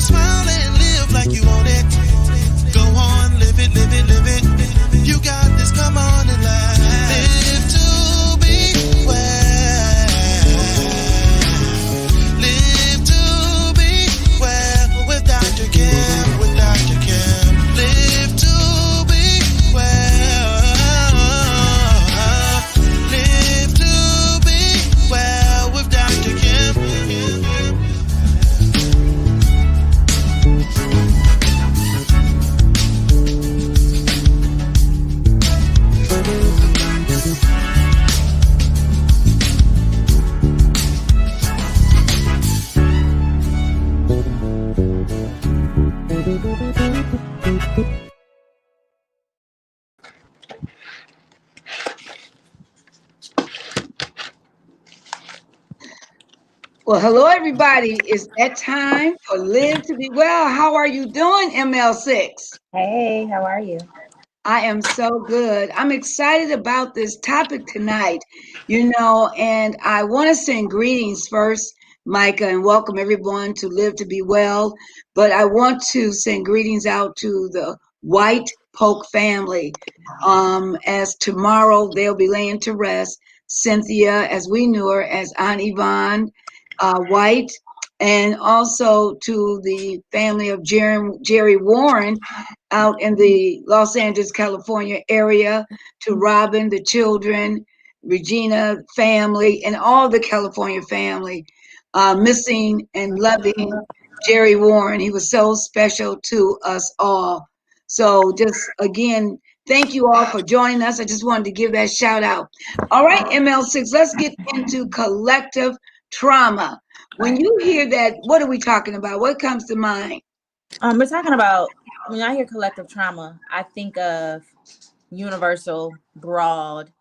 smile and live like you want it. Go on, live it, live it, live it. You got this, come on and laugh. Live to be well. Live to be well with Dr. Kim, with Dr. Kim. Live to be well. Live to be well with Dr. Kim. Well, hello, everybody. It's that time for Live to Be Well. How are you doing, ML6? Hey, how are you? I am so good. I'm excited about this topic tonight, and I want to send greetings first, Micah, and welcome everyone to Live to Be Well. But I want to send greetings out to the White Polk family. As tomorrow they'll be laying to rest Cynthia, as we knew her, as Aunt Yvonne White, and also to the family of Jerry Warren out in the Los Angeles, California area, to Robin, the children, Regina family, and all the California family, missing and loving Jerry Warren. He was so special to us all. So just again, thank you all for joining us. I just wanted to give that shout out. All right, ML6, let's get into collective trauma. When you hear that, what are we talking about? What comes to mind? We're talking about, when I hear collective trauma, I think of universal, broad,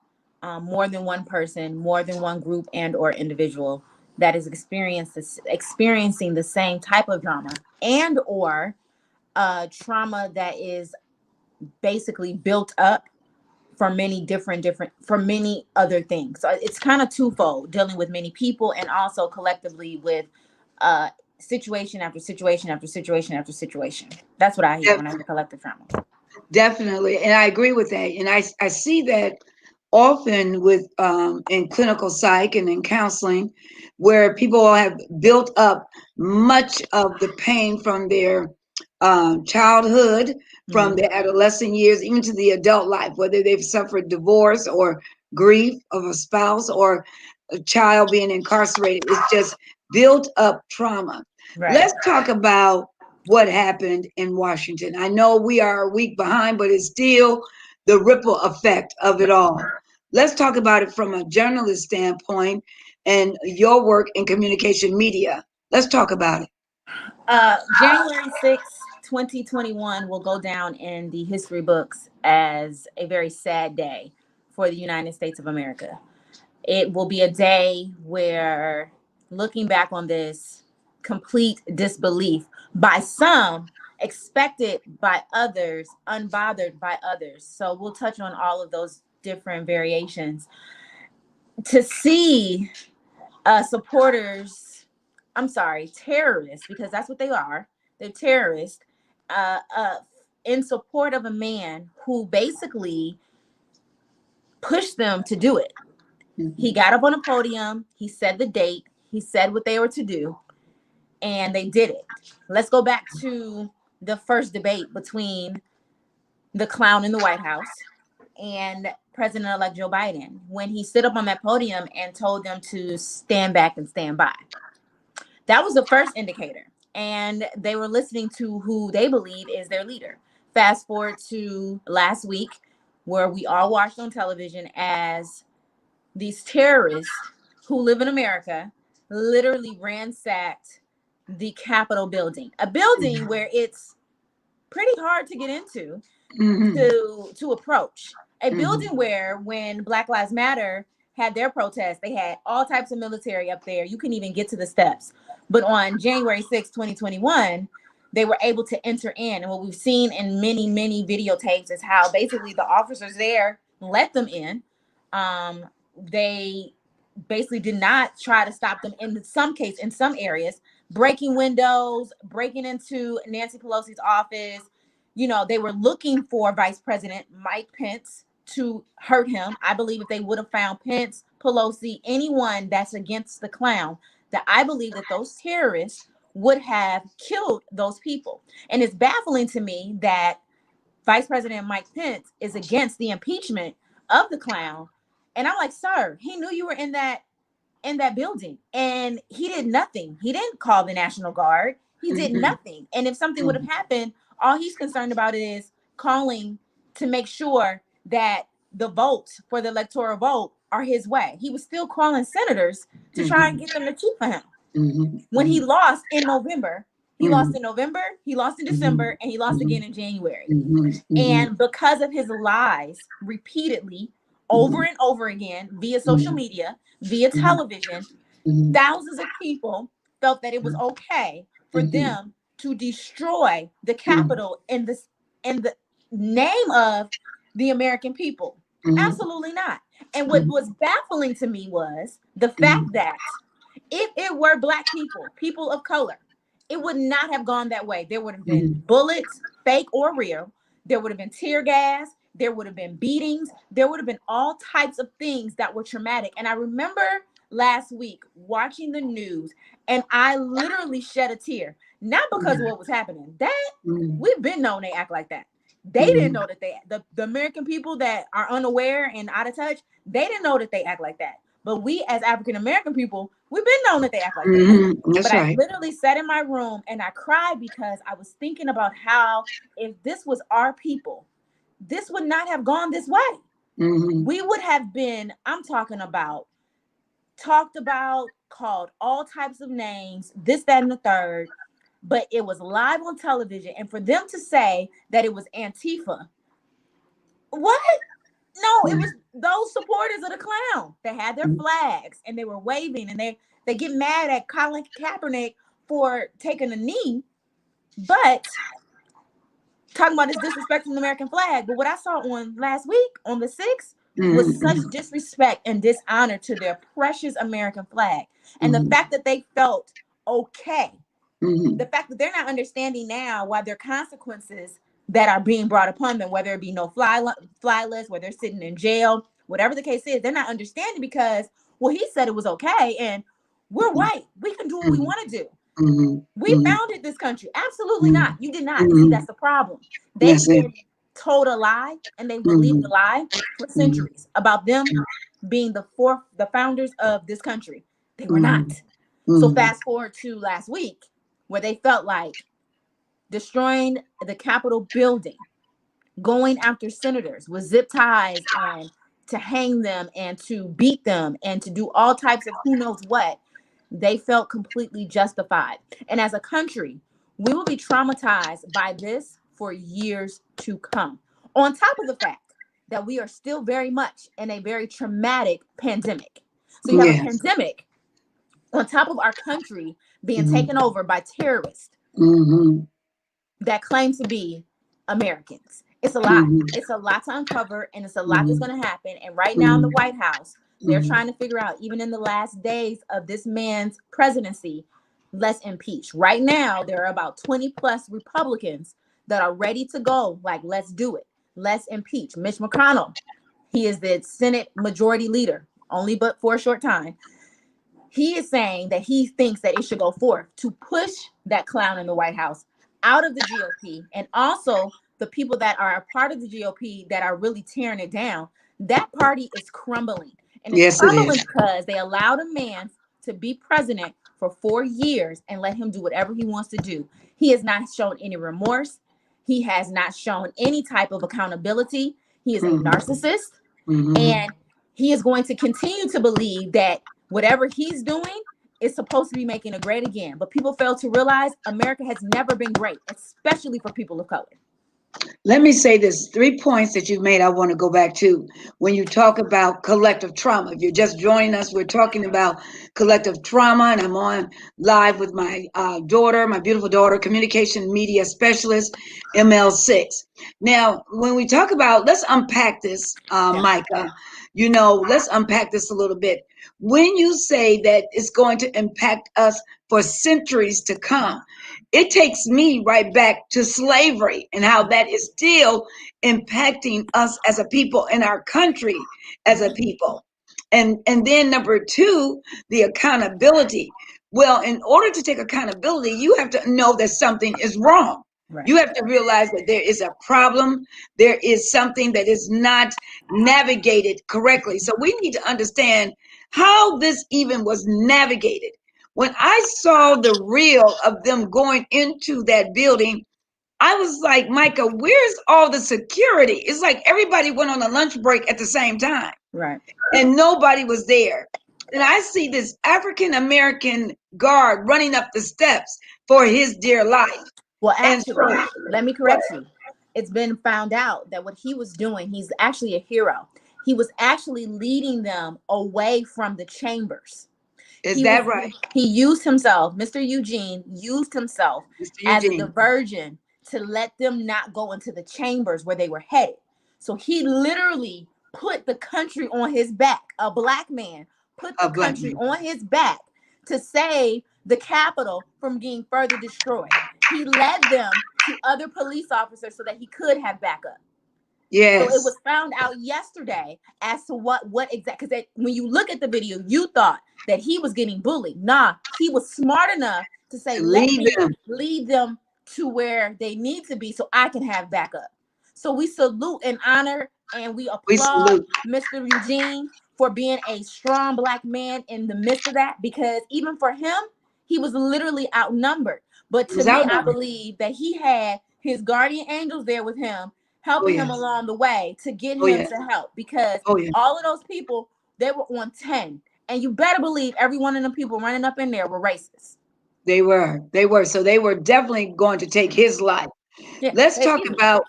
more than one person, more than one group and or individual that is experiencing the same type of trauma and or trauma that is basically built up for many for many other things. So it's kind of twofold, dealing with many people and also collectively with situation after situation after situation after situation. That's what I hear when I hear collective trauma. Definitely. And I agree with that. And I see that often with in clinical psych and in counseling, where people have built up much of the pain from their childhood, from their adolescent years, even to the adult life, whether they've suffered divorce or grief of a spouse or a child being incarcerated. It's just built up trauma. Right. Let's talk about what happened in Washington. I know we are a week behind, but it's still the ripple effect of it all. Let's talk about it from a journalist standpoint and your work in communication media. Let's talk about it. January 6th, 2021 will go down in the history books as a very sad day for the United States of America. It will be a day where, looking back on this, complete disbelief by some, expected by others, unbothered by others. So we'll touch on all of those different variations. To see terrorists, because that's what they are. They're terrorists in support of a man who basically pushed them to do it. He got up on a podium, he said the date, he said what they were to do, and they did it. Let's go back to the first debate between the clown in the White House and President-elect Joe Biden, when he stood up on that podium and told them to stand back and stand by. That was the first indicator. And they were listening to who they believe is their leader. Fast forward to last week, where we all watched on television as these terrorists who live in America literally ransacked the Capitol building, a building where it's pretty hard to get into, to approach. A building where, when Black Lives Matter had their protests, they had all types of military up there. You couldn't even get to the steps. But on January 6, 2021, they were able to enter in. And what we've seen in many, many videotapes is how basically the officers there let them in. They basically did not try to stop them in some areas, breaking windows, breaking into Nancy Pelosi's office. You know, they were looking for Vice President Mike Pence to hurt him. I believe if they would have found Pence, Pelosi, anyone that's against the clown, that I believe that those terrorists would have killed those people. And it's baffling to me that Vice President Mike Pence is against the impeachment of the clown. And I'm like, sir, he knew you were in that building and he did nothing. He didn't call the National Guard. He did nothing. And if something would have happened, all he's concerned about is calling to make sure that the votes for the electoral vote are his way. He was still calling senators to try and get them to cheat for him. When he lost in November, he lost in December, and he lost again in January. And because of his lies repeatedly, over and over again, via social media, via television, thousands of people felt that it was okay for them to destroy the Capitol in the name of the American people. Absolutely not. And what was baffling to me was the fact that if it were Black people of color, it would not have gone that way. There would have been bullets, fake or real. There would have been tear gas. There would have been beatings. There would have been all types of things that were traumatic. And I remember last week watching the news, and I literally shed a tear, not because of what was happening. That we've been known they act like that. They didn't know that the American people that are unaware and out of touch, they didn't know that they act like that. But we as African American people, we've been known that they act like that. That's but right. I literally sat in my room and I cried because I was thinking about how if this was our people, this would not have gone this way. We would have been, I'm talking about, talked about, called all types of names, this, that, and the third. But it was live on television. And for them to say that it was Antifa, what? No, it was those supporters of the clown that had their flags and they were waving, and they get mad at Colin Kaepernick for taking a knee, but talking about his disrespecting the American flag. But what I saw on last week on the 6th was such disrespect and dishonor to their precious American flag. And the fact that they felt okay, the fact that they're not understanding now why there are consequences that are being brought upon them, whether it be no fly list, whether they're sitting in jail, whatever the case is, they're not understanding because, well, he said it was okay and we're white. We can do what we want to do. We founded this country. Absolutely not. You did not. See, that's the problem. They've been told a lie and they believed a lie for centuries about them being the founders of this country. They were not. So fast forward to last week where they felt like destroying the Capitol building, going after senators with zip ties and to hang them and to beat them and to do all types of who knows what. They felt completely justified. And as a country, we will be traumatized by this for years to come. On top of the fact that we are still very much in a very traumatic pandemic. So you have a pandemic on top of our country being taken over by terrorists that claim to be Americans. It's a lot. It's a lot to uncover, and it's a lot that's going to happen. And right now in the White House, they're trying to figure out, even in the last days of this man's presidency, let's impeach. Right now, there are about 20 plus Republicans that are ready to go. Like, let's do it. Let's impeach. Mitch McConnell, he is the Senate majority leader, only but for a short time. He is saying that he thinks that it should go forth to push that clown in the White House out of the GOP, and also the people that are a part of the GOP that are really tearing it down. That party is crumbling. And it's crumbling because they allowed a man to be president for 4 years and let him do whatever he wants to do. He has not shown any remorse. He has not shown any type of accountability. He is a narcissist, and he is going to continue to believe that whatever he's doing is supposed to be making it great again. But people fail to realize America has never been great, especially for people of color. Let me say this, 3 points that you've made I want to go back to. When you talk about collective trauma, if you're just joining us, we're talking about collective trauma, and I'm on live with my daughter, my beautiful daughter, communication media specialist, ML6. Now, when we talk about, let's unpack this, Micah, let's unpack this a little bit. When you say that it's going to impact us for centuries to come, it takes me right back to slavery and how that is still impacting us as a people in our country as a people. And then number two, the accountability. Well, in order to take accountability, you have to know that something is wrong. Right. You have to realize that there is a problem. There is something that is not navigated correctly. So we need to understand how this even was navigated. When I saw the reel of them going into that building, I was like, Micah, where's all the security? It's like everybody went on a lunch break at the same time. Right. And nobody was there. And I see this African American guard running up the steps for his dear life. Well, And actually, so, let me correct you. It's been found out that what he was doing, he's actually a hero. He was actually leading them away from the chambers. is that right? He used himself, Mr. Eugene used himself Mr. as a Eugene. diversion to let them not go into the chambers where they were headed. So he literally put the country on his back. A black man put the country on his back to save the Capitol from being further destroyed. He led them to other police officers so that he could have backup. Yes. So it was found out yesterday as to what exactly, because when you look at the video, you thought that he was getting bullied. Nah, he was smart enough to say, lead them to where they need to be so I can have backup. So we salute and honor and we applaud Mr. Eugene for being a strong black man in the midst of that, because even for him, he was literally outnumbered. But to me, I believe that he had his guardian angels there with him, helping him along the way to get him to help, because all of those people, they were on 10. And you better believe every one of the people running up in there were racist. They were. So they were definitely going to take his life. Yeah, let's talk about,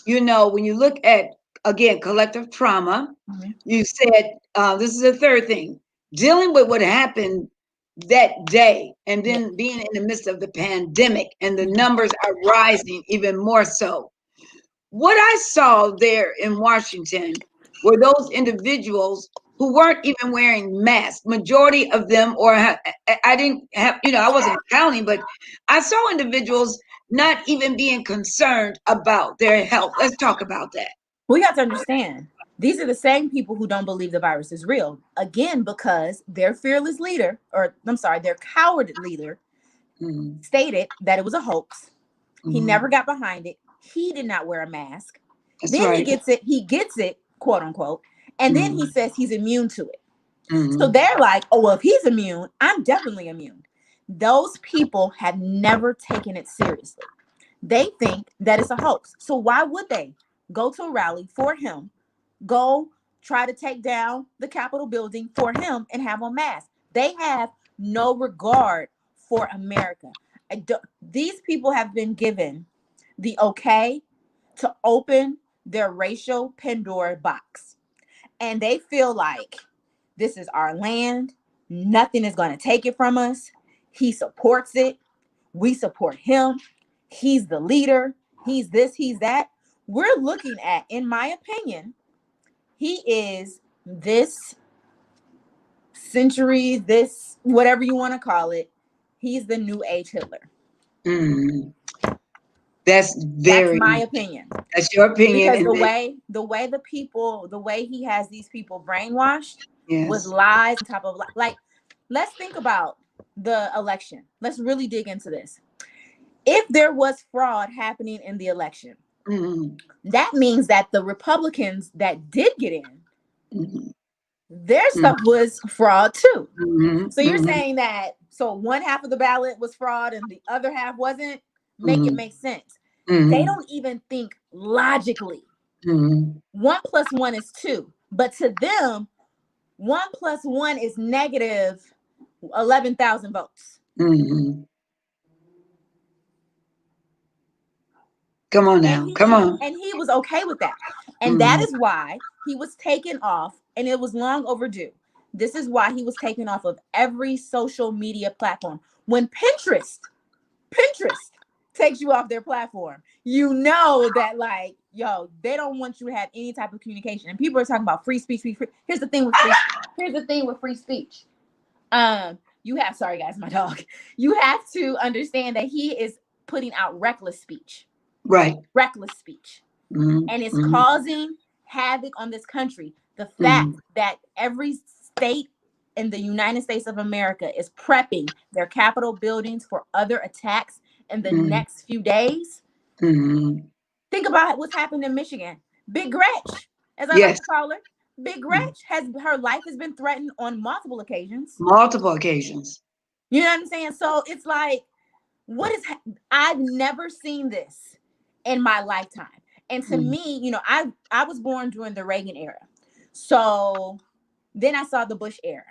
when you look at, again, collective trauma, you said this is the third thing, dealing with what happened that day, and then being in the midst of the pandemic, and the numbers are rising even more so. What I saw there in Washington were those individuals who weren't even wearing masks. Majority of them, or I didn't have, I wasn't counting, but I saw individuals not even being concerned about their health. Let's talk about that. We got to understand, these are the same people who don't believe the virus is real. Again, because their fearless leader, their coward leader stated that it was a hoax. He never got behind it. He did not wear a mask. Then he gets it, quote unquote. And then he says he's immune to it. So they're like, oh, well, if he's immune, I'm definitely immune. Those people have never taken it seriously. They think that it's a hoax. So why would they go to a rally for him, go try to take down the Capitol building for him and have on masks? They have no regard for America. These people have been given the okay to open their racial Pandora box. And they feel like this is our land. Nothing is going to take it from us. He supports it. We support him. He's the leader. He's this, he's that. We're looking at, in my opinion, he is this century, this, whatever you want to call it. He's the new age Hitler. That's my opinion. That's your opinion. Because the way he has these people brainwashed with lies on top of like, let's think about the election. Let's really dig into this. If there was fraud happening in the election, that means that the Republicans that did get in, their stuff was fraud too. So you're saying that, so one half of the ballot was fraud and the other half wasn't? Make it make sense. They don't even think logically. 1 + 1 is 2. But to them, 1 + 1 is negative 11,000 votes. Come on now. Come on. And he was okay with that. And that is why he was taken off, and it was long overdue. This is why he was taken off of every social media platform. When Pinterest takes you off their platform, you know that, like, yo, they don't want you to have any type of communication. And people are talking about free speech. Here's the thing with free speech. Here's the thing with free speech. You have, sorry guys, my dog. You have to understand that he is putting out reckless speech. Right. Reckless speech. Mm-hmm. And it's Mm-hmm. causing havoc on this country. The fact Mm-hmm. that every state in the United States of America is prepping their Capitol buildings for other attacks in the Mm-hmm. next few days. Mm-hmm. Think about what's happened in Michigan. Big Gretch, as I like Yes. to call her. Big Gretch her life has been threatened on multiple occasions. Multiple occasions. You know what I'm saying? So it's like, I've never seen this in my lifetime. And to me, you know, I was born during the Reagan era. So then I saw the Bush era.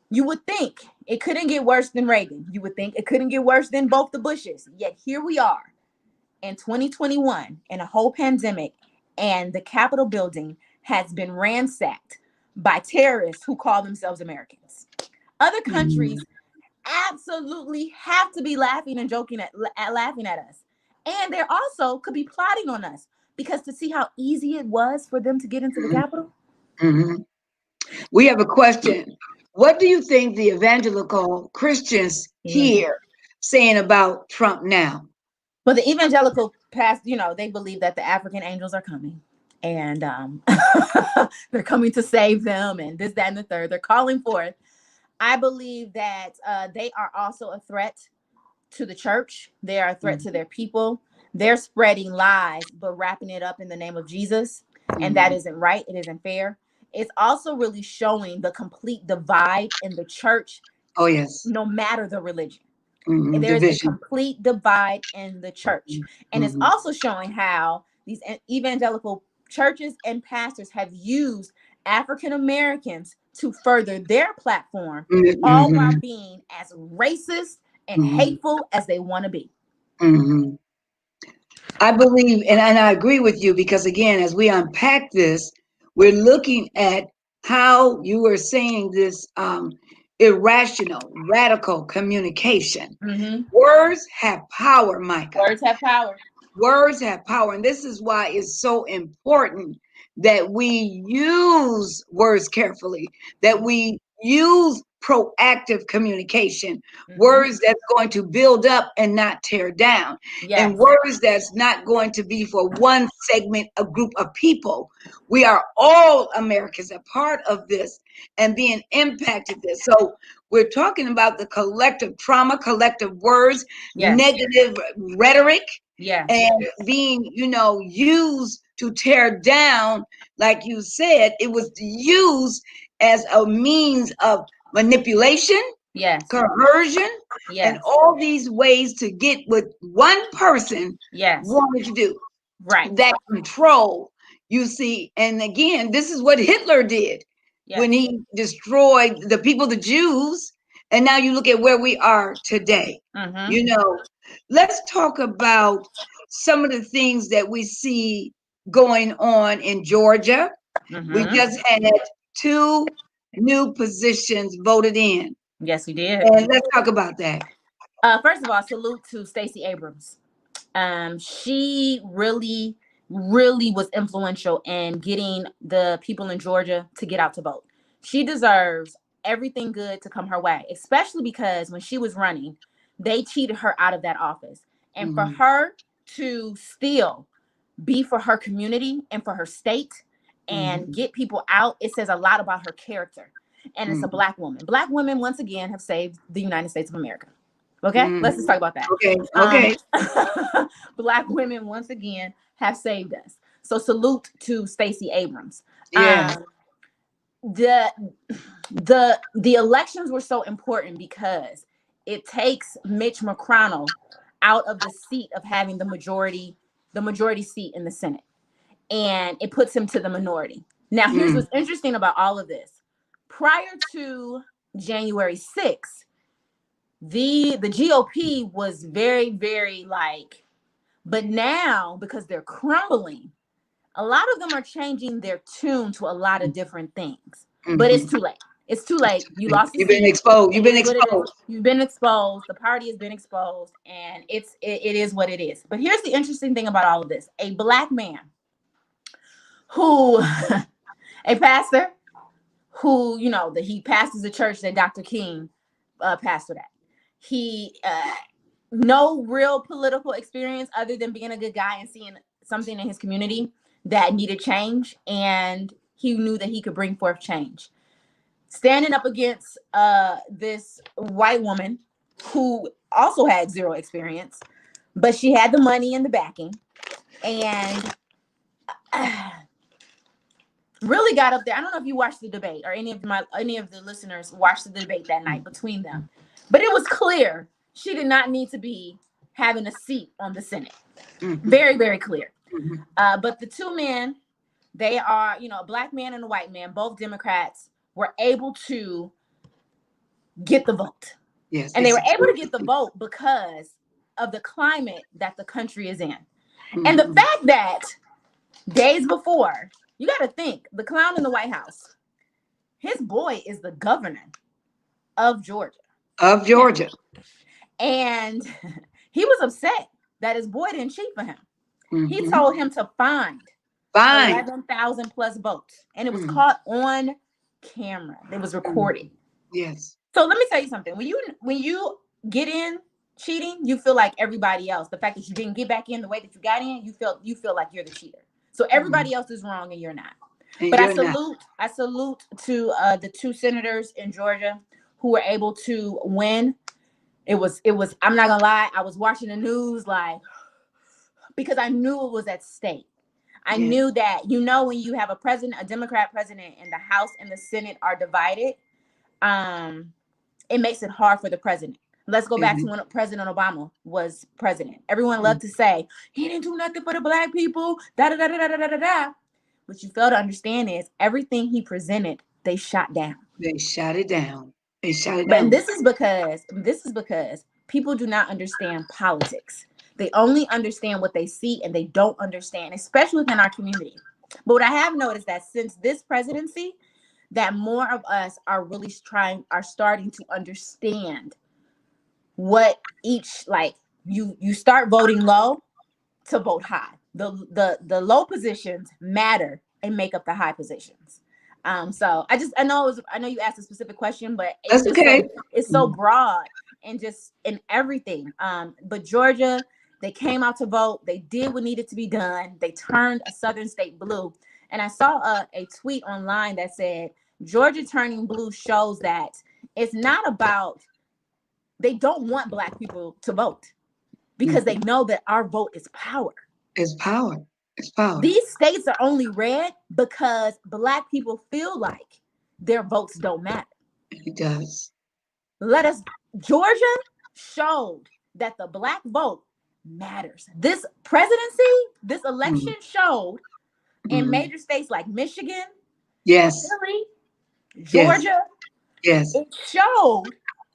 You would think it couldn't get worse than Reagan. You would think it couldn't get worse than both the Bushes. Yet here we are in 2021 in a whole pandemic, and the Capitol building has been ransacked by terrorists who call themselves Americans. Other countries absolutely have to be laughing and joking at laughing at us. And they also could be plotting on us, because to see how easy it was for them to get into the Capitol. Mm-hmm. We have a question. What do you think the evangelical Christians here saying about Trump now? But the evangelical past, you know, they believe that the African angels are coming, and they're coming to save them, and this, that, and the third. They're calling for it. I believe that they are also a threat to the church. They are a threat to their people. They're spreading lies, but wrapping it up in the name of Jesus. And that isn't right. It isn't fair. It's also really showing the complete divide in the church. Oh, yes. No matter the religion. Mm-hmm. There is a Division. complete divide in the church. And it's also showing how these evangelical churches and pastors have used African Americans to further their platform, all while being as racist and hateful as they want to be. Mm-hmm. I believe, and I agree with you, because again, as we unpack this, we're looking at how you were saying this irrational, radical communication. Words have power, Micha. Words have power. Words have power. And this is why it's so important that we use words carefully, that we use proactive communication, words that's going to build up and not tear down, and words that's not going to be for one segment, a group of people. We are all Americans, a part of this and being impacted this. So we're talking about the collective trauma, collective words, negative rhetoric, and being, you know, used to tear down. Like you said, it was used as a means of manipulation, coercion, and all these ways to get what one person wanted to do. Right. That control, you see. And again, this is what Hitler did when he destroyed the people, the Jews. And now you look at where we are today. You know, let's talk about some of the things that we see going on in Georgia. We just had 2 new positions voted in. Yes, we did. And let's talk about that. First of all, salute to Stacey Abrams. She really was influential in getting the people in Georgia to get out to vote. She deserves everything good to come her way, especially because when she was running, they cheated her out of that office. And for her to still be for her community and for her state and get people out, it says a lot about her character. And it's a Black woman. Black women, once again, have saved the United States of America. Okay, let's just talk about that. Okay. Black women, once again, have saved us. So salute to Stacey Abrams. Yeah. The elections were so important because it takes Mitch McConnell out of the seat of having the majority seat in the Senate, and it puts him to the minority. Now, here's what's interesting about all of this. Prior to January 6th, the GOP was very, very like, but now because they're crumbling, a lot of them are changing their tune to a lot of different things. But it's too late. It's too late. You lost. You've been exposed. You've been exposed. You've been exposed. The party has been exposed, and it is what it is. But here's the interesting thing about all of this: a Black man who, a pastor who, you know, that he pastors a church that Dr. King pastored at. He no real political experience other than being a good guy and seeing something in his community that needed change, and he knew that he could bring forth change. Standing up against this white woman who also had zero experience, but she had the money and the backing, and really got up there. I don't know if you watched the debate or any of the listeners watched the debate that night between them, but it was clear she did not need to be having a seat on the Senate. Very, very clear. But the two men, they are, you know, a black man and a white man, both Democrats, were able to get the vote. Yes, and they were able to get the vote because of the climate that the country is in. And the fact that days before, you got to think, the clown in the White House, his boy is the governor of Georgia. And he was upset that his boy didn't cheat for him. He told him to find 11,000 plus votes. And it was caught on camera. It was recorded. Yes. So let me tell you something. When you get in cheating, you feel like everybody else. The fact that you didn't get back in the way that you got in, you feel like you're the cheater. So everybody else is wrong and you're not. And but I salute to the two senators in Georgia who were able to win. It was, I'm not gonna lie, I was watching the news because I knew it was at stake. I knew that, you know, when you have a Democrat president, and the House and the Senate are divided, it makes it hard for the president. Let's go back to when President Obama was president. Everyone loved to say, he didn't do nothing for the black people, da-da-da-da-da-da-da-da. What you fail to understand is everything he presented, they shot down. They shot it down. But this is because people do not understand politics. They only understand what they see, and they don't understand, especially within our community. But what I have noticed that since this presidency, that more of us are really starting to understand what each, like, you start voting low to vote high. The low positions matter and make up the high positions. So I know you asked a specific question, but it's That's okay. It's so broad and just in everything. But Georgia, they came out to vote. They did what needed to be done. They turned a southern state blue. And I saw a tweet online that said, Georgia turning blue shows that it's not about, they don't want black people to vote because they know that our vote is power. It's power. It's power. These states are only red because black people feel like their votes don't matter. It does. Georgia showed that the black vote matters. This presidency, this election showed in major states like Michigan, Philly, Georgia, it showed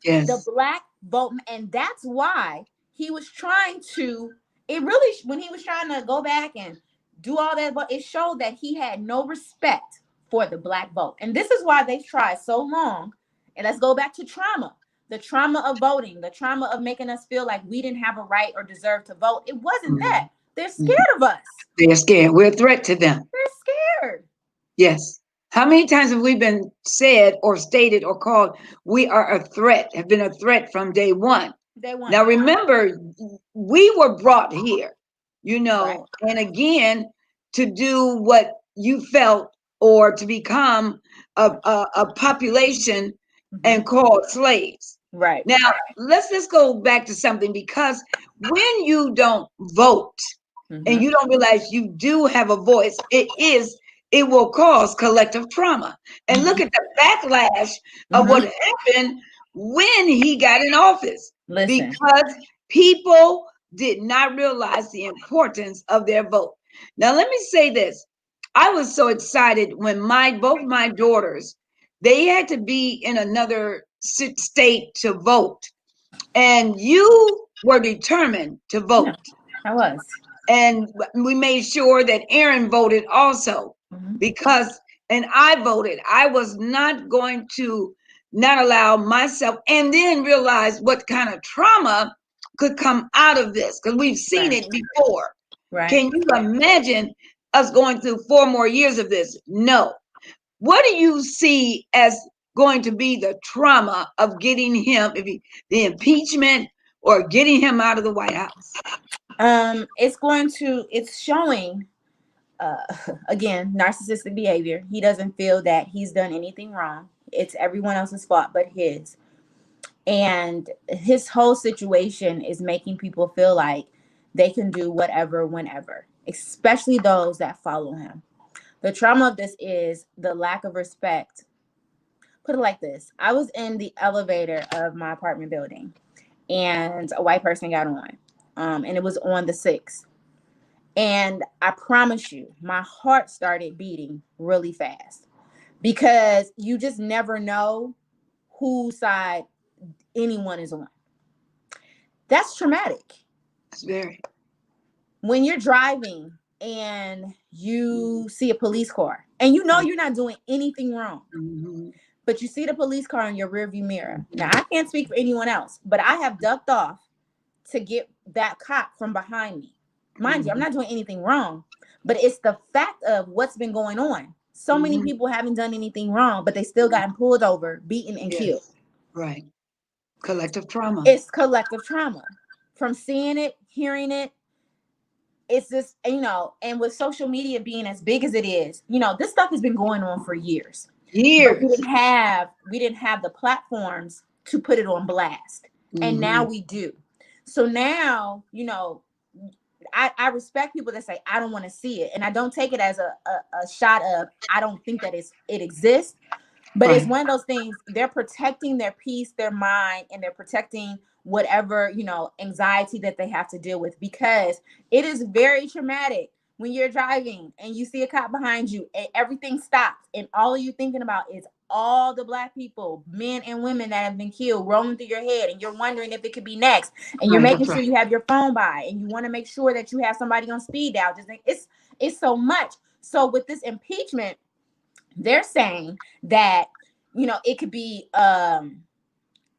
the black vote. And that's why he was trying to, when he was trying to go back and do all that, but it showed that he had no respect for the black vote. And this is why they've tried so long. And let's go back to trauma. The trauma of voting, the trauma of making us feel like we didn't have a right or deserve to vote. It wasn't that. They're scared of us. They're scared. We're a threat to them. They're scared. Yes. How many times have we been said or stated or called, we are a threat, have been a threat from day one? Now, remember, we were brought here, you know, and again, to do what you felt or to become a population and called slaves. Right. Now, let's just go back to something, because when you don't vote and you don't realize you do have a voice, it will cause collective trauma. And look at the backlash of what happened when he got in office. Because people did not realize the importance of their vote. Now, let me say this. I was so excited when both my daughters, they had to be in another state to vote. And you were determined to vote. I was. And we made sure that Aaron voted also, because, and I voted. I was not going to not allow myself, and then realize what kind of trauma could come out of this, because we've seen it before. Can you imagine us going through 4 more years of this? No. What do you see as going to be the trauma of getting him, the impeachment or getting him out of the White House? It's showing, uh, again, narcissistic behavior. He doesn't feel that he's done anything wrong. It's everyone else's fault but his. And his whole situation is making people feel like they can do whatever, whenever, especially those that follow him. The trauma of this is the lack of respect. Put it like this. I was in the elevator of my apartment building and a white person got on. And it was on the 6th. And I promise you, my heart started beating really fast because you just never know whose side anyone is on. That's traumatic. It's very. When you're driving and you see a police car and you know you're not doing anything wrong, but you see the police car in your rearview mirror. Now, I can't speak for anyone else, but I have ducked off to get that cop from behind me. Mind you, I'm not doing anything wrong, but it's the fact of what's been going on. So many people haven't done anything wrong, but they still gotten pulled over, beaten, and killed. Right. Collective trauma. It's collective trauma. From seeing it, hearing it, it's just, and with social media being as big as it is, this stuff has been going on for years. But we didn't have the platforms to put it on blast. And now we do. So now, I respect people that say, I don't want to see it. And I don't take it as a shot of, I don't think that it exists. But it's one of those things, they're protecting their peace, their mind, and they're protecting whatever, anxiety that they have to deal with, because it is very traumatic when you're driving and you see a cop behind you and everything stops and all you thinking about is all the Black people, men and women that have been killed, rolling through your head, and you're wondering if it could be next, and you're making sure you have your phone by, and you want to make sure that you have somebody on speed dial. Just think it's so much. So with this impeachment, they're saying that it could be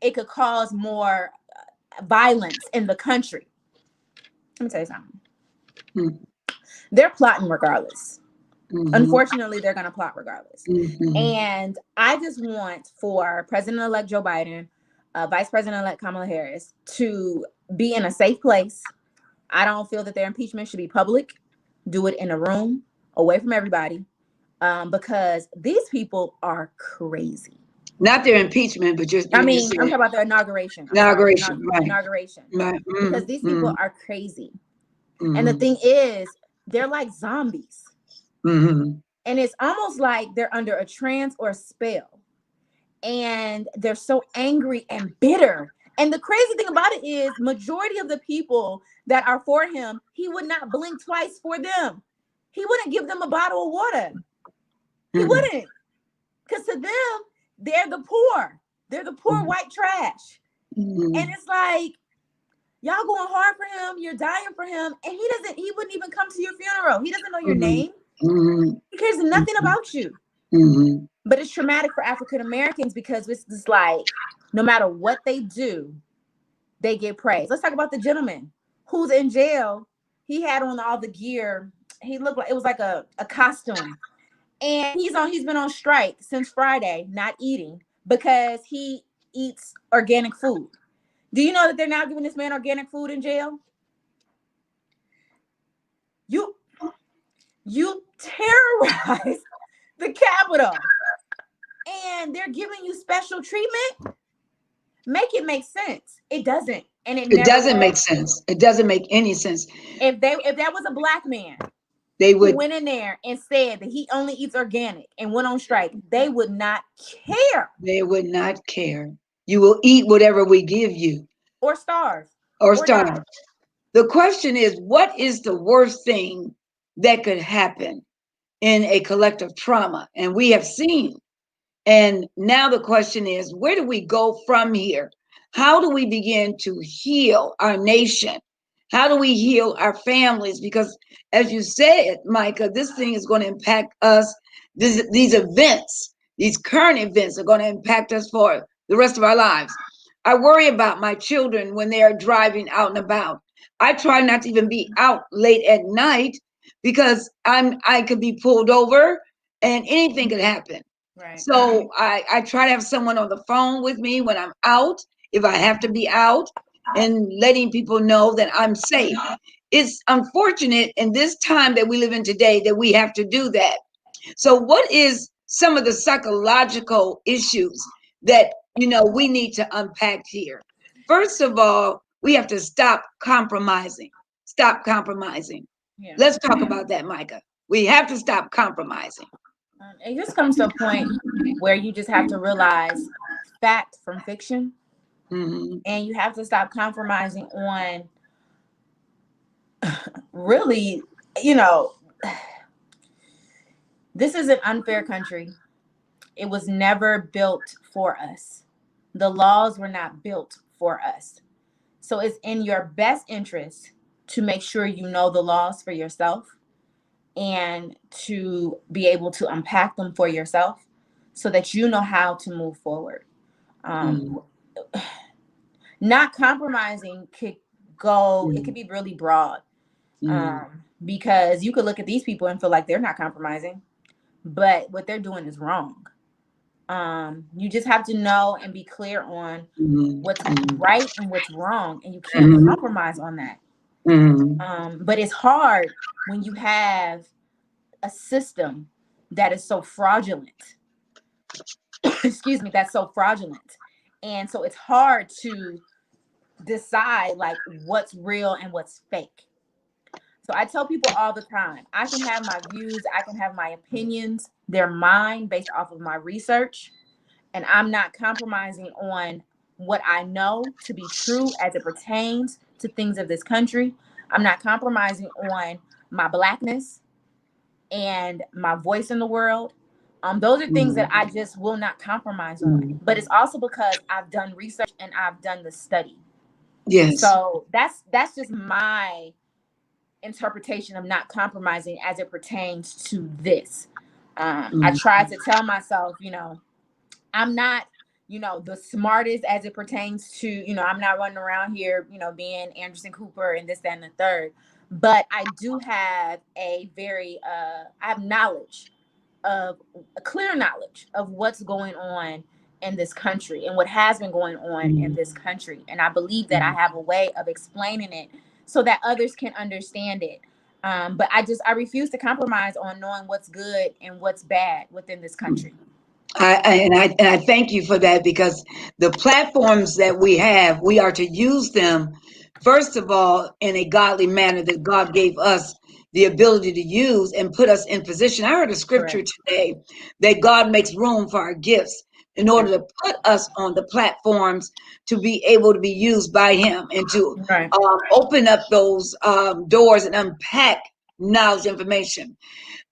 it could cause more violence in the country. Let me tell you something. They're plotting regardless. Unfortunately, they're going to plot regardless. And I just want for President-elect Joe Biden, Vice President-elect Kamala Harris to be in a safe place. I don't feel that their impeachment should be public. Do it in a room away from everybody, because these people are crazy. Not their impeachment, but just. I'm talking about their inauguration. Inauguration. Right. Because these people are crazy. And the thing is, they're like zombies. And it's almost like they're under a trance or a spell. And they're so angry and bitter. And the crazy thing about it is, majority of the people that are for him, he would not blink twice for them. He wouldn't give them a bottle of water. He wouldn't. Because to them, they're the poor. They're the poor white trash. And it's like, y'all going hard for him. You're dying for him. And he wouldn't even come to your funeral. He doesn't know your name. He cares nothing about you. But it's traumatic for African Americans because it's just like, no matter what they do, they get praised. Let's talk about the gentleman who's in jail. He had on all the gear. He looked like it was like a costume. And he's been on strike since Friday, not eating, because he eats organic food. Do you know that they're now giving this man organic food in jail? You terrorize the Capitol, and they're giving you special treatment. Make it make sense. It doesn't, and it doesn't make sense. It doesn't make any sense. If that was a Black man, they would who went in there and said that he only eats organic and went on strike, they would not care. They would not care. You will eat whatever we give you, or starve, or starve. The question is, what is the worst thing that could happen in a collective trauma? And we have seen. And now the question is, where do we go from here? How do we begin to heal our nation? How do we heal our families? Because as you said, Micha, this thing is going to impact us. These events, these current events are going to impact us for the rest of our lives. I worry about my children when they are driving out and about. I try not to even be out late at night because I could be pulled over and anything could happen. Right. So I try to have someone on the phone with me when I'm out, if I have to be out, and letting people know that I'm safe. It's unfortunate in this time that we live in today that we have to do that. So what is some of the psychological issues that we need to unpack here? First of all, we have to stop compromising. Stop compromising. Yeah. Let's talk about that, Micah. We have to stop compromising. It just comes to a point where you just have to realize fact from fiction, Mhm. and you have to stop compromising on really, you know, this is an unfair country. It was never built for us. The laws were not built for us. So it's in your best interest to make sure you know the laws for yourself and to be able to unpack them for yourself so that you know how to move forward. Um, Mhm. Not compromising could go, it could Mhm. be really broad, Mhm. because you could look at these people and feel like they're not compromising, but what they're doing is wrong. You just have to know and be clear on Mhm. what's right and what's wrong, and you can't Mhm. compromise on that. Mhm. But it's hard when you have a system that is so fraudulent. Excuse me, that's so fraudulent. And so it's hard to decide like what's real and what's fake. So I tell people all the time, I can have my views, I can have my opinions, they're mine based off of my research, and I'm not compromising on what I know to be true as it pertains to things of this country. I'm not compromising on my blackness and my voice in the world. Those are things that Mhm. I just will not compromise on. Mhm. But it's also because I've done research and I've done the study. Yes. So that's just my interpretation of not compromising as it pertains to this. I Mhm. try to tell myself, I'm not, the smartest as it pertains to, I'm not running around here, being Anderson Cooper and this, that, and the third. But I do have I have knowledge of a clear knowledge of what's going on in this country and what has been going on in Mhm. this country. And I believe that I have a way of explaining it so that others can understand it. But I refuse to compromise on knowing what's good and what's bad within this country. And I thank you for that, because the platforms that we have, we are to use them first of all in a godly manner that God gave us the ability to use and put us in position. I heard a scripture Correct. today that God makes room for our gifts in order Right. to put us on the platforms to be able to be used by Him and to Right. open up those doors and unpack knowledge information.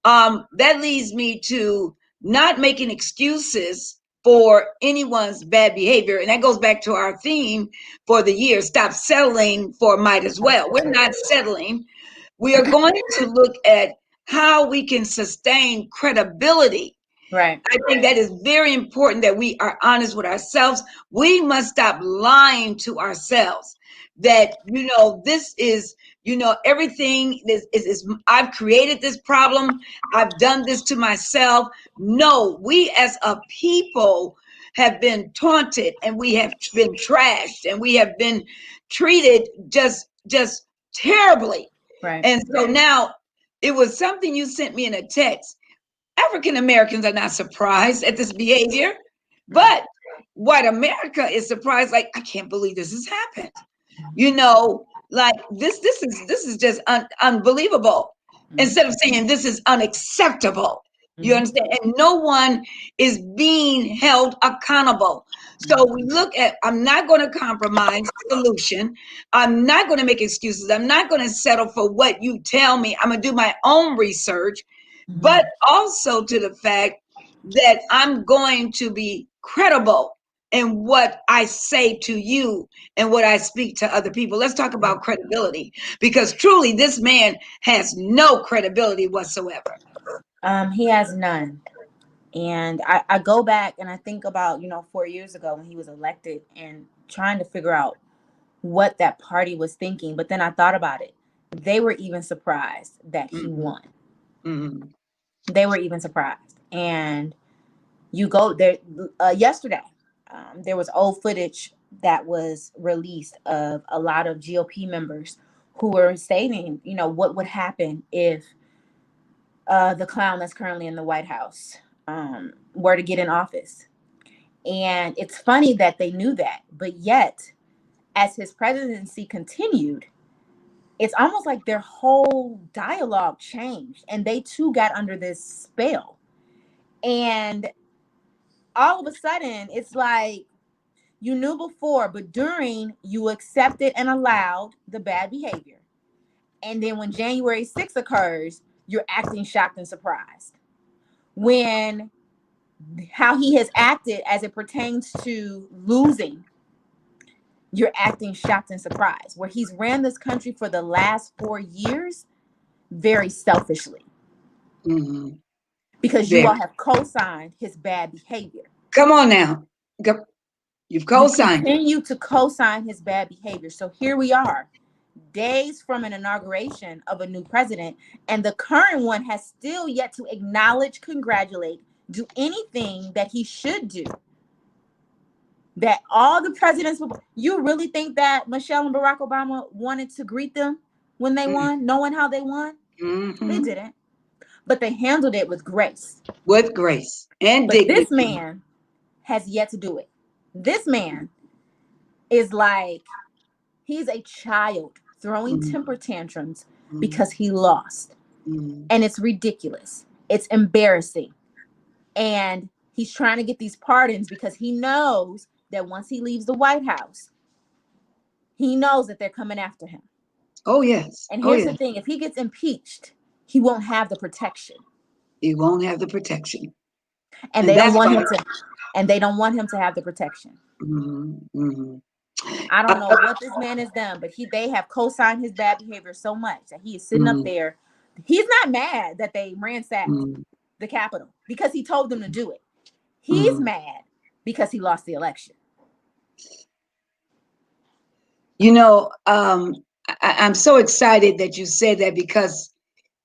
That leads me to not making excuses for anyone's bad behavior. And that goes back to our theme for the year: stop settling for might as well. We're Absolutely. not settling. We are going to look at how we can sustain credibility. Right. I think that is very important that we are honest with ourselves. We must stop lying to ourselves that, this is, everything is I've created this problem. I've done this to myself. No, we as a people have been taunted, and we have been trashed, and we have been treated just terribly. Right. And so now it was something you sent me in a text. African Americans are not surprised at this behavior, Right. but white America is surprised. Like, I can't believe this has happened. Like this is just unbelievable. Mm-hmm. Instead of saying this is unacceptable, you Mm-hmm. understand? And no one is being held accountable. So we look at, I'm not going to compromise solution. I'm not going to make excuses. I'm not going to settle for what you tell me. I'm going to do my own research, Mm-hmm. but also to the fact that I'm going to be credible in what I say to you and what I speak to other people. Let's talk about credibility, because truly this man has no credibility whatsoever. He has none. And I go back and I think about, 4 years ago when he was elected and trying to figure out what that party was thinking. But then I thought about it. They were even surprised that he Mhm, won. mhm, They were even surprised. And, You go there yesterday. There was old footage that was released of a lot of GOP members who were stating, you know, what would happen if the clown that's currently in the White House were to get in office. And it's funny that they knew that, but yet, as his presidency continued, it's almost like their whole dialogue changed, and they too got under this spell. And all of a sudden, it's like you knew before, but during you accepted and allowed the bad behavior. And then when January 6th occurs, you're acting shocked and surprised. When how he has acted as it pertains to losing, you're acting shocked and surprised. Where he's ran this country for the last 4 years very selfishly. Mm-hmm. Because you all have co-signed his bad behavior. Come on now. You've co-signed. You continue to co-sign his bad behavior. So here we are, days from an inauguration of a new president, and the current one has still yet to acknowledge, congratulate, do anything that he should do. That all the presidents, you really think that Michelle and Barack Obama wanted to greet them when they won, knowing how they won? Mm-hmm. They didn't. But they handled it with grace. With grace and but dignity. This man has yet to do it. This man is like, he's a child throwing temper tantrums because he lost. And it's ridiculous. It's embarrassing. And he's trying to get these pardons because he knows that once he leaves the White House, he knows that they're coming after him. Oh, yes. And here's the thing. If he gets impeached, he won't have the protection. He won't have the protection. And they don't want him to. And they don't want him to have the protection. I don't know what this man has done, but they have co-signed his bad behavior so much that he is sitting up there. He's not mad that they ransacked the Capitol because he told them to do it. He's mad because he lost the election. You know, I'm so excited that you said that because,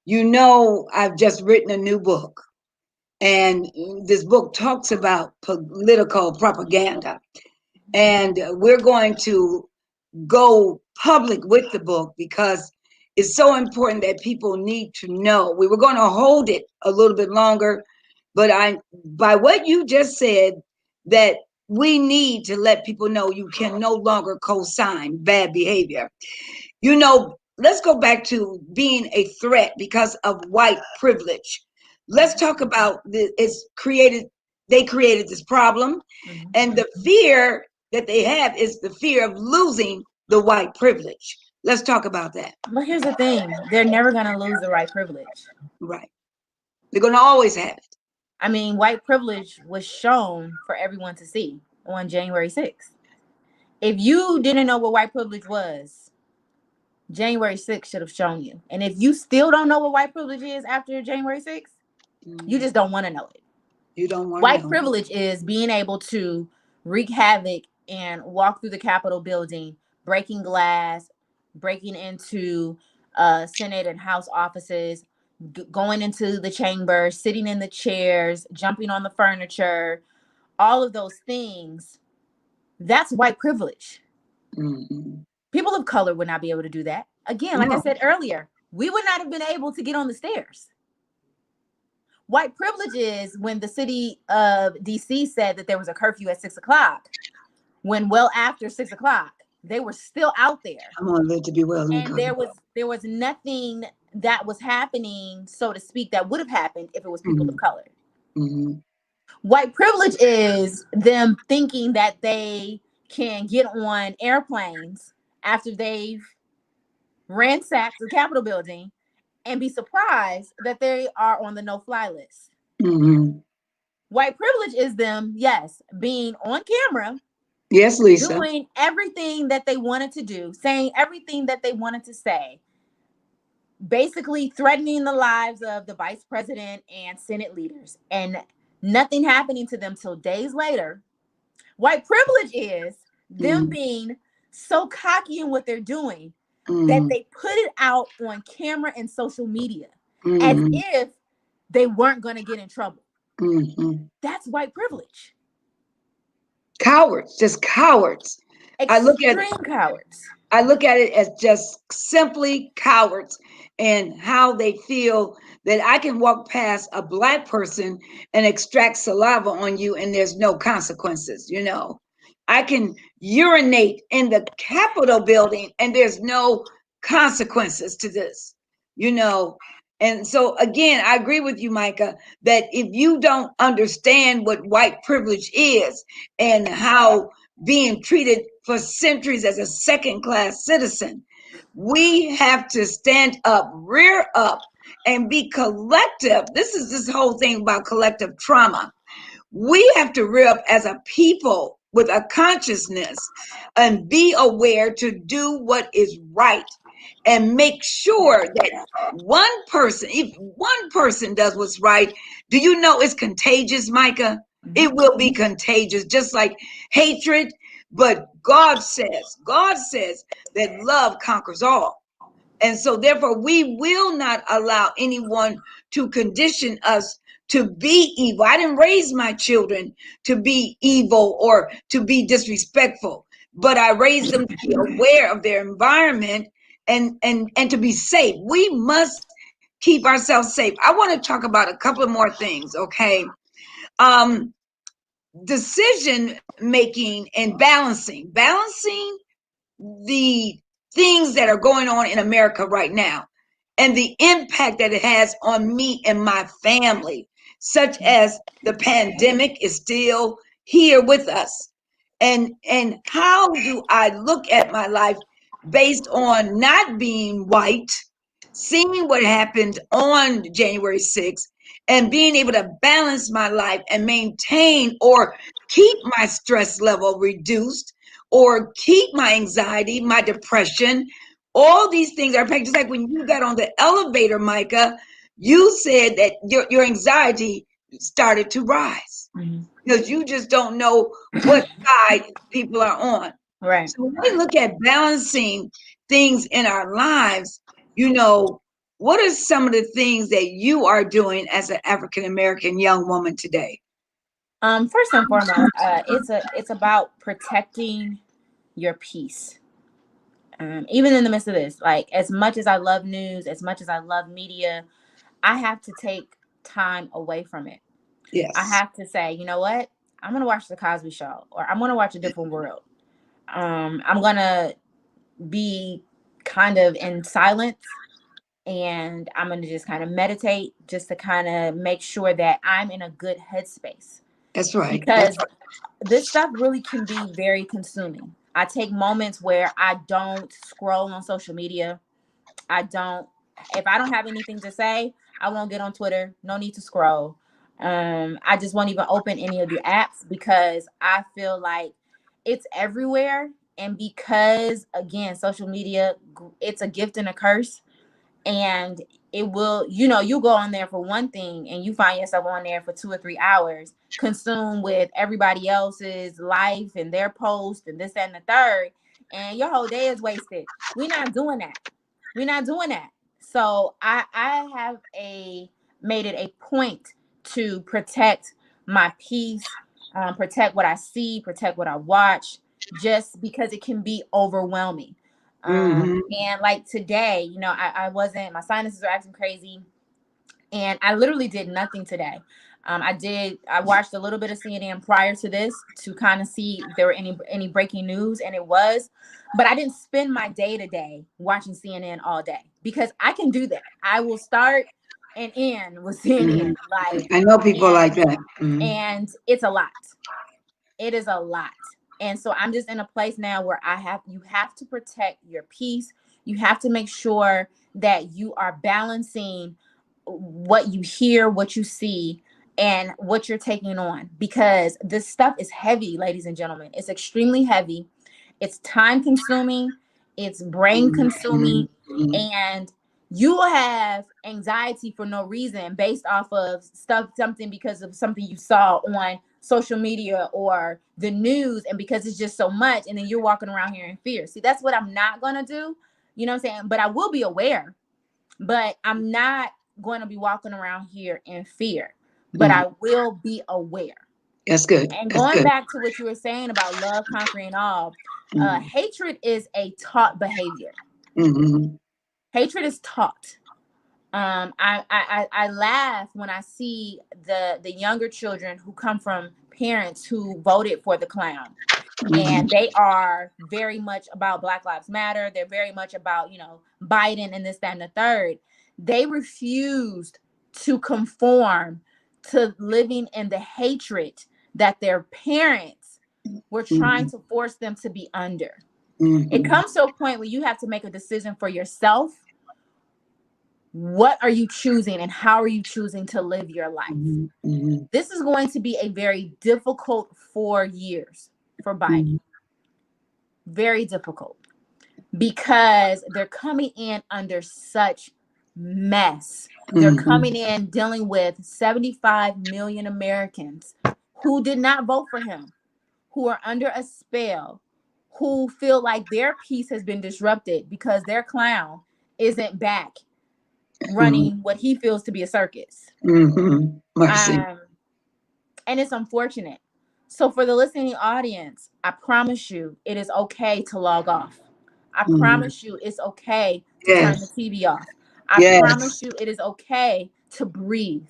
you know, I've just written a new book. And this book talks about political propaganda. And we're going to go public with the book because it's so important that people need to know. We were going to hold it a little bit longer, but by what you just said, that we need to let people know you can no longer co-sign bad behavior. You know, let's go back to being a threat because of white privilege. Let's talk about they created this problem, and the fear that they have is the fear of losing the white privilege. Let's talk about that. But here's the thing. They're never going to lose the white privilege. Right. They're going to always have it. I mean, white privilege was shown for everyone to see on January 6th. If you didn't know what white privilege was, January 6th should have shown you. And if you still don't know what white privilege is after January 6th, you just don't want to know it. You don't want white privilege is being able to wreak havoc and walk through the Capitol building, breaking glass, breaking into Senate and House offices, going into the chamber, sitting in the chairs, jumping on the furniture, all of those things. That's white privilege. People of color would not be able to do that. Again, like I said earlier, we would not have been able to get on the stairs. White privilege is when the city of DC said that there was a curfew at 6 o'clock, when well after 6 o'clock, they were still out there. I'm gonna live to be well. And there was nothing that was happening, so to speak, that would have happened if it was people of color. White privilege is them thinking that they can get on airplanes after they've ransacked the Capitol building and be surprised that they are on the no-fly list. White privilege is them, yes, being on camera. Yes, Lisa. Doing everything that they wanted to do, saying everything that they wanted to say, basically threatening the lives of the vice president and Senate leaders, and nothing happening to them till days later. White privilege is them being so cocky in what they're doing that they put it out on camera and social media as if they weren't going to get in trouble. Mm-hmm. That's white privilege. Cowards, just cowards. I look at Extreme cowards. I look at it as just simply cowards and how they feel that I can walk past a black person and extract saliva on you and there's no consequences, you know. I can urinate in the Capitol building and there's no consequences to this, you know. And so again, I agree with you, Micah, that if you don't understand what white privilege is and how being treated for centuries as a second class citizen. We have to stand up, rear up, and be collective. This is this whole thing about collective trauma. We have to rear up as a people with a consciousness and be aware to do what is right and make sure that one person, if one person does what's right, do you know it's contagious, Micah? It will be contagious, just like hatred. But God says that love conquers all. And so, therefore, we will not allow anyone to condition us to be evil. I didn't raise my children to be evil or to be disrespectful, but I raised them to be aware of their environment and to be safe. We must keep ourselves safe. I want to talk about a couple of more things, okay? Um, Decision making and balancing the things that are going on in America right now and the impact that it has on me and my family, such as the pandemic is still here with us. And how do I look at my life based on not being white, seeing what happened on January 6th, and being able to balance my life and maintain or keep my stress level reduced or keep my anxiety, my depression. All these things are just like when you got on the elevator, Micah, you said that your anxiety started to rise because you just don't know what side people are on. Right. So when we look at balancing things in our lives, you know, what are some of the things that you are doing as an African American young woman today? First and foremost, it's about protecting your peace. Even in the midst of this, like as much as I love news, as much as I love media, I have to take time away from it. I Yes, have to say, you know what? I'm gonna watch the Cosby Show, or I'm gonna watch A Different World. I'm gonna be kind of in silence, and I'm gonna just kind of meditate, just to kind of make sure that I'm in a good headspace, that's right. because this stuff really can be very consuming. I take moments where I don't scroll on social media. I don't, if I don't have anything to say, I won't get on Twitter. No need to scroll. I just won't even open any of the apps because I feel like it's everywhere. And because again, social media, it's a gift and a curse. And it will, you go on there for one thing and you find yourself on there for 2 or 3 hours, consumed with everybody else's life and their post and this and the third, and your whole day is wasted. We're not doing that. We're not doing that. So I have made it a point to protect my peace, protect what I see, protect what I watch, just because it can be overwhelming. Mm-hmm. And like today, I wasn't, my sinuses are acting crazy, and I literally did nothing today. I watched a little bit of CNN prior to this to kind of see if there were any breaking news, and it was, but I didn't spend my day to day watching CNN all day because I can do that. I will start and end with CNN, Mm-hmm. I know people like that. Mm-hmm. and it's a lot. It is a lot. And so I'm just in a place now where you have to protect your peace. You have to make sure that you are balancing what you hear, what you see, and what you're taking on, because this stuff is heavy, ladies and gentlemen. It's extremely heavy. It's time consuming. It's brain consuming. Mm-hmm. And you will have anxiety for no reason based off of something because of something you saw on social media or the news, and because it's just so much, and then you're walking around here in fear. See, that's what I'm not going to do. You know what I'm saying? But I will be aware, but I'm not going to be walking around here in fear. but I will be aware. That's good. And That's going good. back to what you were saying about love conquering all, hatred is a taught behavior. Mm-hmm. Hatred is taught. I laugh when I see the younger children who come from parents who voted for the clown. And they are very much about Black Lives Matter. They're very much about, Biden and this, that, and the third. They refused to conform to living in the hatred that their parents were trying to force them to be under. It comes to a point where you have to make a decision for yourself. What are you choosing and how are you choosing to live your life? This is going to be a very difficult 4 years for Biden. Very difficult, because they're coming in under such mess. They're coming in dealing with 75 million Americans who did not vote for him, who are under a spell, who feel like their peace has been disrupted because their clown isn't back running what he feels to be a circus. Mercy. And it's unfortunate. So for the listening audience, I promise you it is okay to log off. I promise you it's okay to turn the TV off. I promise you it is okay to breathe.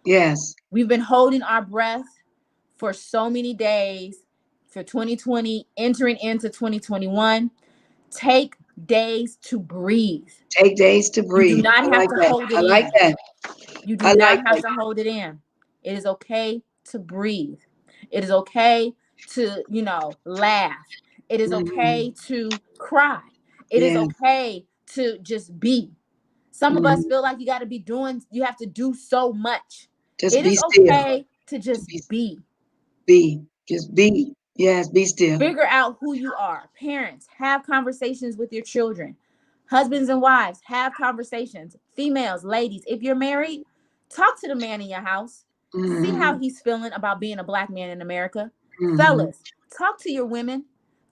Yes. We've been holding our breath for so many days for 2020, entering into 2021. Take days to breathe. Take days to breathe. You do not have to hold it in. I like that. You do not have to hold it in. It is okay to breathe. It is okay to, laugh. It is okay to cry. It is okay to just be. Some of us feel like you have to do so much. It is okay to just be. Be. Just be. Yes, be still. Figure out who you are. Parents, have conversations with your children. Husbands and wives, have conversations. Females, ladies, if you're married, talk to the man in your house. See how he's feeling about being a Black man in America. Fellas, talk to your women.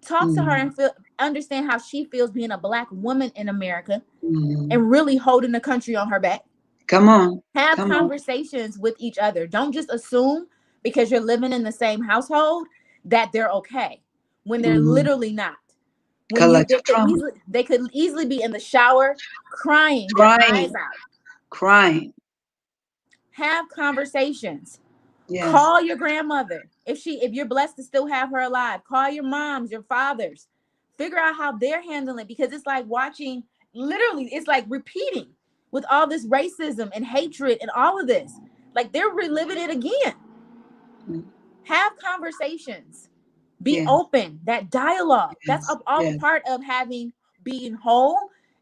Talk to her and understand how she feels being a Black woman in America and really holding the country on her back. Come on. Have conversations with each other. Don't just assume because you're living in the same household that they're okay when they're literally not. They could easily be in the shower crying their eyes out. Crying. Have conversations. Yes. Call your grandmother. If you're blessed to still have her alive, call your moms, your fathers. Figure out how they're handling it, because it's like watching, literally, it's like repeating with all this racism and hatred and all of this. Like they're reliving it again. Have conversations. Be open. That dialogue. That's all part of being whole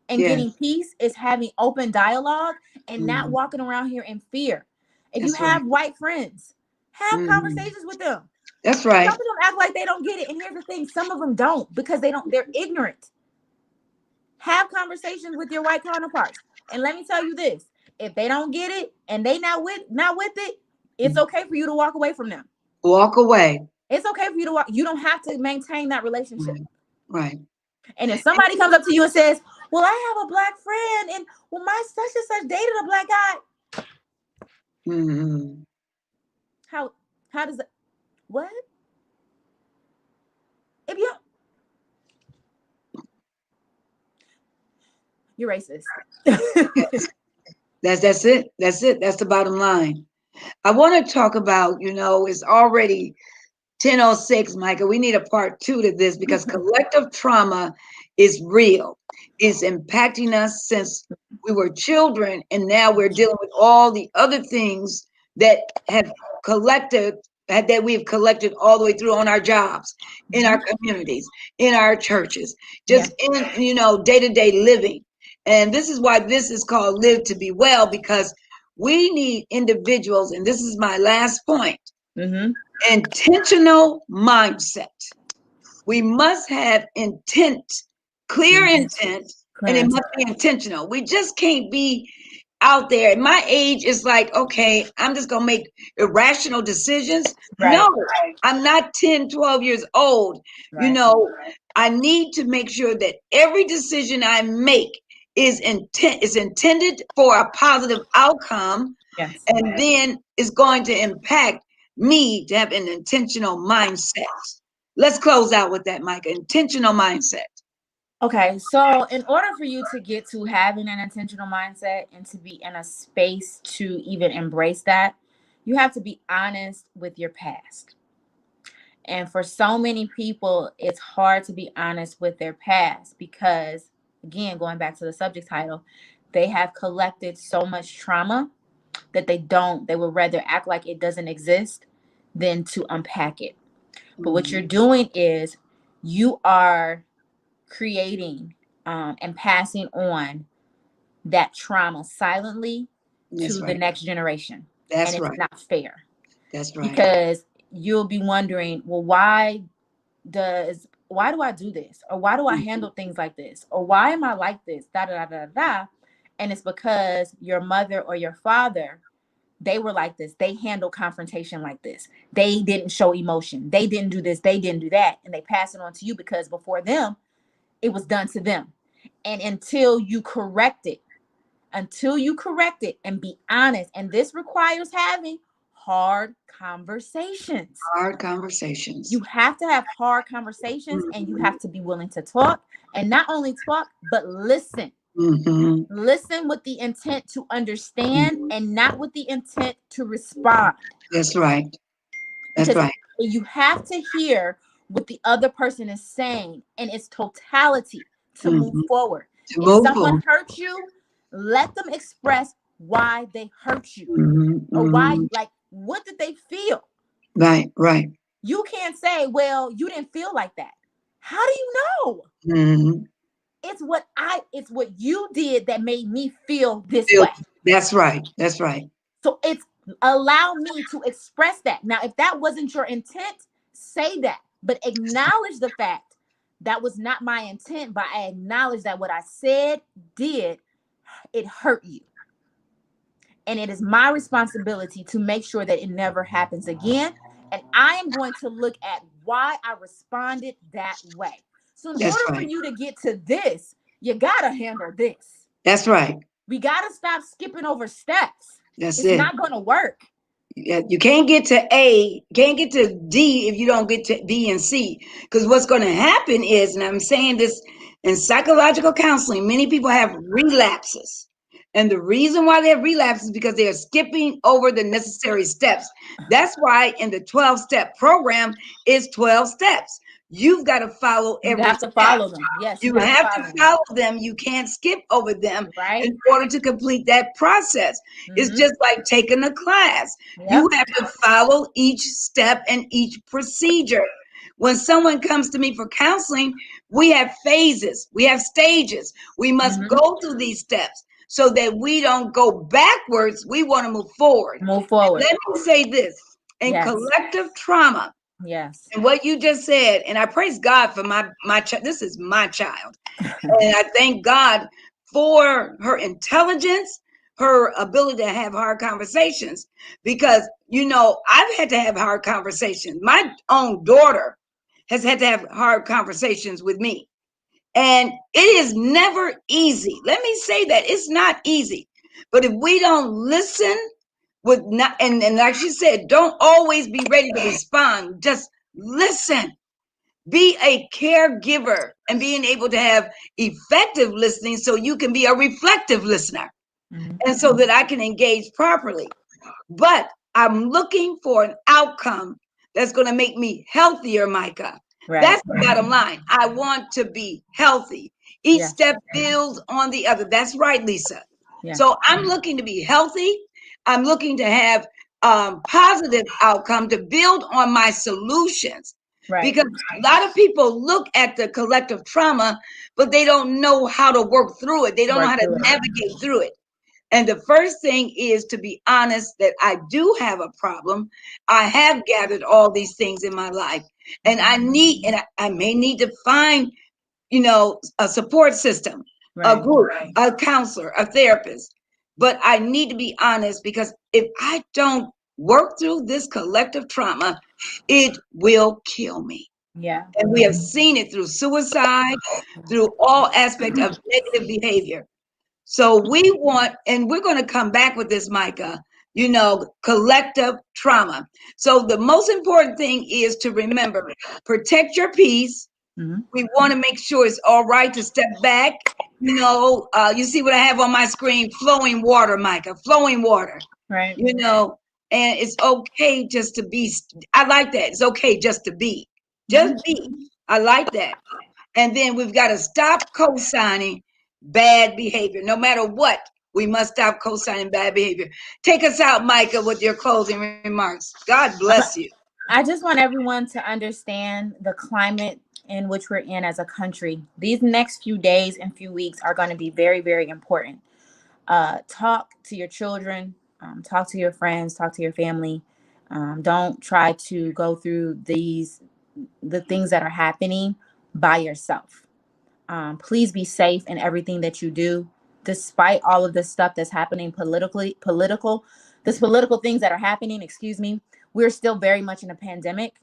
and getting peace, is having open dialogue and not walking around here in fear. If you have white friends, have conversations with them. That's right. Some of them act like they don't get it. And here's the thing, some of them don't, because they're ignorant. Have conversations with your white counterparts. And let me tell you this, if they don't get it and they not with it, it's okay for you to walk away from them. Walk away. It's okay for you to walk. You don't have to maintain that relationship. Right. And if somebody comes up to you and says, well, I have a Black friend, and well, my such and such dated a Black guy. How does that, what? If you're racist. That's it. That's the bottom line. I want to talk about, it's already 10:06, Micha. We need a part 2 to this, because collective trauma is real. It's impacting us since we were children, and now we're dealing with all the other things that we've collected all the way through on our jobs, in our communities, in our churches, just in day-to-day living. And this is why this is called Live to Be Well, because we need individuals, and this is my last point, intentional mindset. We must have intent, clear intent, and it must be intentional. We just can't be out there. At my age, it's like, okay, I'm just going to make irrational decisions. Right. No, I'm not 10, 12 years old. Right. I need to make sure that every decision I make is intended for a positive outcome, Yes. and then it's going to impact me to have an intentional mindset. Let's close out with that, Micah. Intentional mindset. Okay, so in order for you to get to having an intentional mindset and to be in a space to even embrace that, you have to be honest with your past. And for so many people, it's hard to be honest with their past because, again, going back to the subject title, they have collected so much trauma that they would rather act like it doesn't exist than to unpack it. But what you're doing is you are creating and passing on that trauma silently That's to the right. next generation. And That's it's right. not fair That's right. because you'll be wondering, well, why do I do this? Or why do I handle things like this? Or why am I like this? Da da da da da. And it's because your mother or your father, they were like this. They handled confrontation like this. They didn't show emotion. They didn't do this. They didn't do that. And they pass it on to you because before them, it was done to them. And until you correct it and be honest, and this requires having hard conversations. Hard conversations. You have to have hard conversations, and you have to be willing to talk, and not only talk, but listen. Mm-hmm. Listen with the intent to understand and not with the intent to respond. That's right. That's Because right. you have to hear what the other person is saying in its totality to move forward. To If move someone forward. hurt you, let them express why they hurt you or why, Mm-hmm. like, what did they feel? Right. Right. You can't say, well, you didn't feel like that. How do you know? Mm-hmm. It's what you did that made me feel this way. That's right. That's right. So it's allow me to express that. Now, if that wasn't your intent, say that, but acknowledge the fact that was not my intent, but I acknowledge that what I said it hurt you. And it is my responsibility to make sure that it never happens again. And I am going to look at why I responded that way. So in order for you to get to this, you got to handle this. That's right. We got to stop skipping over steps. It's not going to work. You can't get to A, can't get to D if you don't get to B and C. Because what's going to happen is, and I'm saying this in psychological counseling, many people have relapses. And the reason why they have relapses is because they are skipping over the necessary steps. That's why in the 12-step program is 12 steps. You've got to follow every step. You have to follow them. Yes, you have to follow them. You can't skip over them in order to complete that process. It's just like taking a class. You have to follow each step and each procedure. When someone comes to me for counseling, we have phases, we have stages. We must go through these steps so that we don't go backwards. We want to move forward. Move forward. Let me say this. In collective trauma, yes, and what you just said, and I praise God for my child. This is my child, and I thank God for her intelligence, her ability to have hard conversations. Because I've had to have hard conversations. My own daughter has had to have hard conversations with me, and it is never easy. Let me say that it's not easy. But if we don't listen, and like she said, don't always be ready to respond. Just listen. Be a caregiver and being able to have effective listening so you can be a reflective listener. And so that I can engage properly. But I'm looking for an outcome that's going to make me healthier, Micha. Right. That's the bottom line. I want to be healthy. Each step builds on the other. That's right, Lisa. Yeah. So I'm looking to be healthy. I'm looking to have positive outcome to build on my solutions. Right. Because a lot of people look at the collective trauma, but they don't know how to work through it. They don't know how to navigate through it. And the first thing is to be honest that I do have a problem. I have gathered all these things in my life, and I may need to find, a support system, a group, a counselor, a therapist. But I need to be honest, because if I don't work through this collective trauma, it will kill me. Yeah. And we have seen it through suicide, through all aspects of negative behavior. So we want, and we're going to come back with this, Micah, collective trauma. So the most important thing is to remember, protect your peace. Mhm. We want to make sure it's all right to step back. You see what I have on my screen, flowing water, Micah, flowing water, Right. you know, and it's okay just to be. I like that. It's okay just to be. Just Mhm. be. I like that. And then we've got to stop co-signing bad behavior. No matter what, we must stop co-signing bad behavior. Take us out, Micah, with your closing remarks. God bless you. I just want everyone to understand the climate in which we're in as a country. These next few days and few weeks are going to be very, very important. Talk to your children, talk to your friends, talk to your family. Don't try to go through the things that are happening by yourself. Please be safe in everything that you do, despite all of this stuff that's happening this political things that are happening. Excuse me. We're still very much in a pandemic,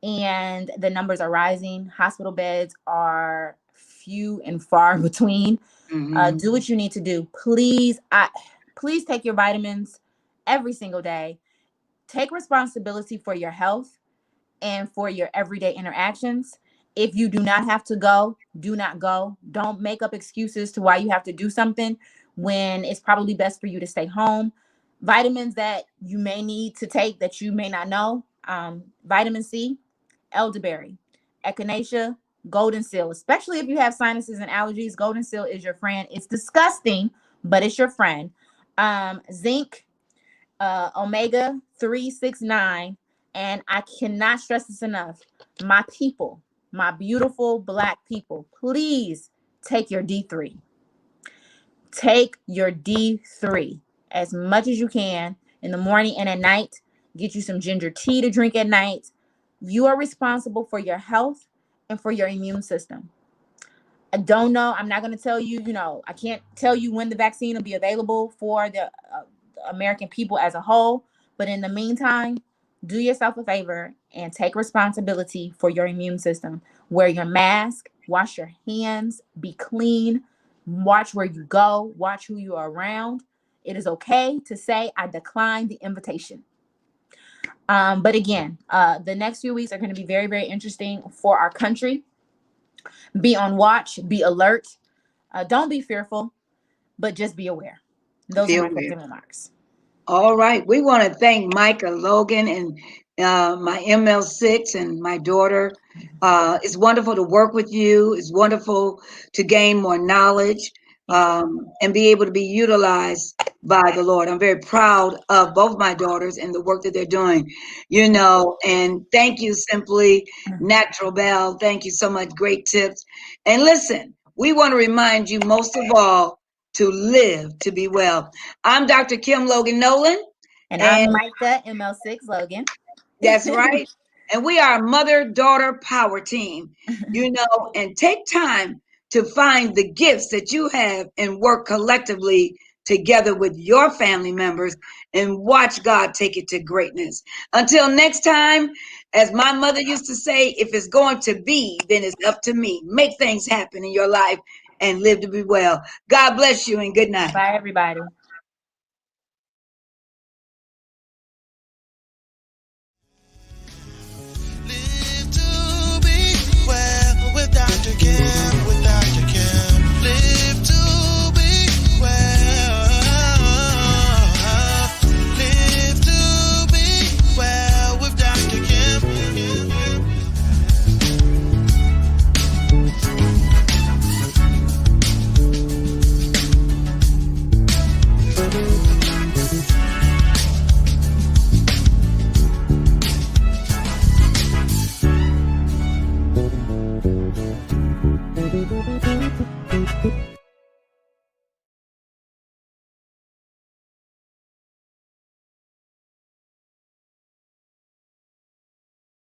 and the numbers are rising. Hospital beds are few and far between. Mhm. Do what you need to do. Please take your vitamins every single day. Take responsibility for your health and for your everyday interactions. If you do not have to go, do not go. Don't make up excuses to why you have to do something when it's probably best for you to stay home. Vitamins that you may need to take that you may not know, vitamin C, elderberry, echinacea, golden seal. Especially if you have sinuses and allergies, golden seal is your friend. It's disgusting, but it's your friend. Zinc, omega 369, and I cannot stress this enough. My people, my beautiful Black people, please take your D3. Take your D3 as much as you can in the morning and at night. Get you some ginger tea to drink at night. You are responsible for your health and for your immune system. I don't know. I'm not going to tell you, I can't tell you when the vaccine will be available for the American people as a whole. But in the meantime, do yourself a favor and take responsibility for your immune system. Wear your mask, wash your hands, be clean, watch where you go, watch who you are around. It is okay to say, I decline the invitation. But again, the next few weeks are going to be very, very interesting for our country. Be on watch, be alert. Don't be fearful, but just be aware. Those are Be my aware. closing remarks. All right. We want to thank Micah Logan and my ML6 and my daughter. It's wonderful to work with you. It's wonderful to gain more knowledge and be able to be utilized by the Lord. I'm very proud of both my daughters and the work that they're doing, and thank you, Simply Natural Bell. Thank you so much. Great tips. And listen, we want to remind you most of all to live to be well. I'm Dr. Kim Logan-Nowlin, And and I'm Micah, ML6 Logan. that's right. And we are a mother-daughter power team, and take time to find the gifts that you have and work collectively together with your family members and watch God take it to greatness. Until next time, as my mother used to say, if it's going to be, then it's up to me. Make things happen in your life and live to be well. God bless you and good night. Bye, everybody.